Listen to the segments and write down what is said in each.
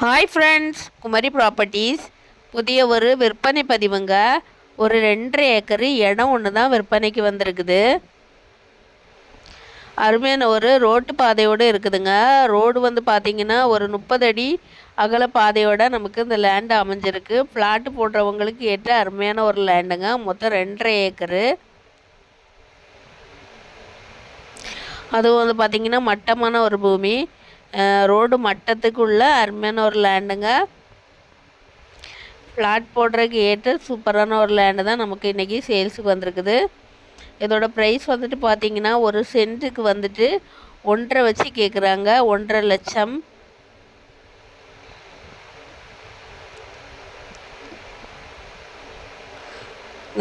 Hi friends, Kumari properties புதிய ஒரு விற்பனை பதிவுங்க. ஒரு 2.5 ஏக்கர் இடம் ஒன்று தான் விற்பனைக்கு வந்திருக்குது. அருமையான ஒரு ரோட்டு பாதையோடு இருக்குதுங்க. ரோடு வந்து பார்த்திங்கன்னா ஒரு 30 அடி அகல பாதையோடு நமக்கு இந்த லேண்டு அமைஞ்சிருக்கு. ஃப்ளாட்டு போடுறவங்களுக்கு ஏற்ற அருமையான ஒரு லேண்டுங்க. மொத்தம் 2.5 ஏக்கரு. அதுவும் வந்து பார்த்திங்கன்னா மட்டமான ஒரு பூமி. ரோடு மட்டத்துக்குள்ள அருமையான ஒரு லேண்டுங்க. ஃப்ளாட் போடுறதுக்கு ஏற்ற சூப்பரான ஒரு லேண்டு தான் நமக்கு இன்றைக்கி சேல்ஸுக்கு வந்திருக்குது. இதோட ப்ரைஸ் வந்துட்டு பார்த்திங்கன்னா ஒரு சென்ட்டுக்கு வந்துட்டு 1.5 வச்சு கேட்குறாங்க. 1.5 லட்சம்.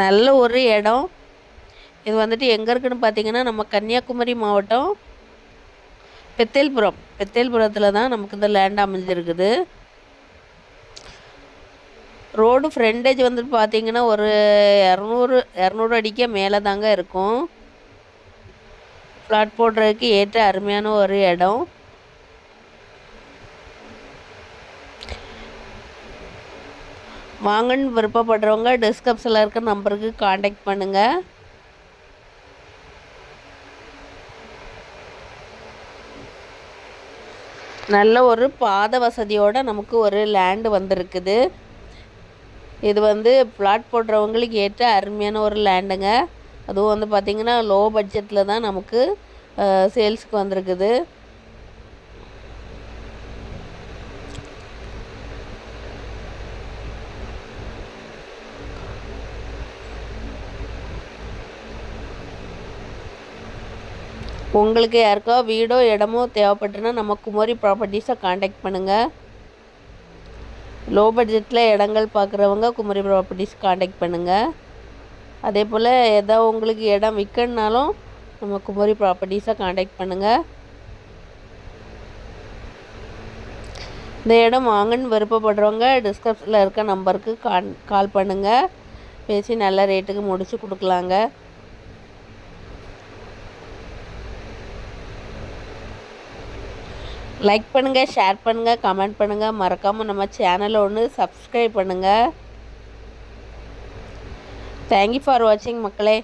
நல்ல ஒரு இடம். இது வந்துட்டு எங்கே இருக்குதுன்னு பார்த்திங்கன்னா நம்ம கன்னியாகுமரி மாவட்டம் பெத்தேல்புரத்தில் தான் நமக்கு இந்த லேண்ட் அமைஞ்சிருக்குது. ரோடு ஃப்ரண்டேஜ் வந்துட்டு பார்த்திங்கன்னா ஒரு 200 அடிக்க மேலே தாங்க இருக்கும். ஃப்ளாட் போடுறதுக்கு ஏற்ற அருமையான ஒரு இடம். வாங்கன்னு விருப்பப்படுறவங்க டிஸ்கிரிப்ஷனில் இருக்க நம்பருக்கு காண்டாக்ட் பண்ணுங்கள். நல்ல ஒரு பாத வசதியோடு நமக்கு ஒரு லேண்டு வந்திருக்குது. இது வந்து ஃப்ளாட் போடுறவங்களுக்கு ஏற்ற அருமையான ஒரு லேண்டுங்க. அதுவும் வந்து பார்த்திங்கன்னா லோ பட்ஜெட்டில் தான் நமக்கு சேல்ஸுக்கு வந்திருக்குது. உங்களுக்கு யாருக்கோ வீடோ இடமோ தேவைப்பட்டுன்னா நம்ம குமரி ப்ராப்பர்ட்டிஸை காண்டாக்ட் பண்ணுங்கள். லோ பட்ஜெட்டில் இடங்கள் பார்க்குறவங்க குமரி ப்ராப்பர்ட்டிஸ் காண்டாக்ட் பண்ணுங்கள். அதே போல் ஏதோ உங்களுக்கு இடம் விற்கணுனாலும் நம்ம குமரி ப்ராப்பர்ட்டிஸை காண்டாக்ட் பண்ணுங்கள். இந்த இடம் வாங்கன்னு விருப்பப்படுறவங்க டிஸ்கிரிப்ஷனில் இருக்க நம்பருக்கு கால் பண்ணுங்கள். பேசி நல்ல ரேட்டுக்கு முடித்து கொடுக்கலாங்க. லைக் பண்ணுங்கள், ஷேர் பண்ணுங்கள், கமெண்ட் பண்ணுங்கள். மறக்காமல் நம்ம சேனலை ஒன்று சப்ஸ்கிரைப் பண்ணுங்கள். தேங்க்யூ ஃபார் வாட்சிங் மக்களே.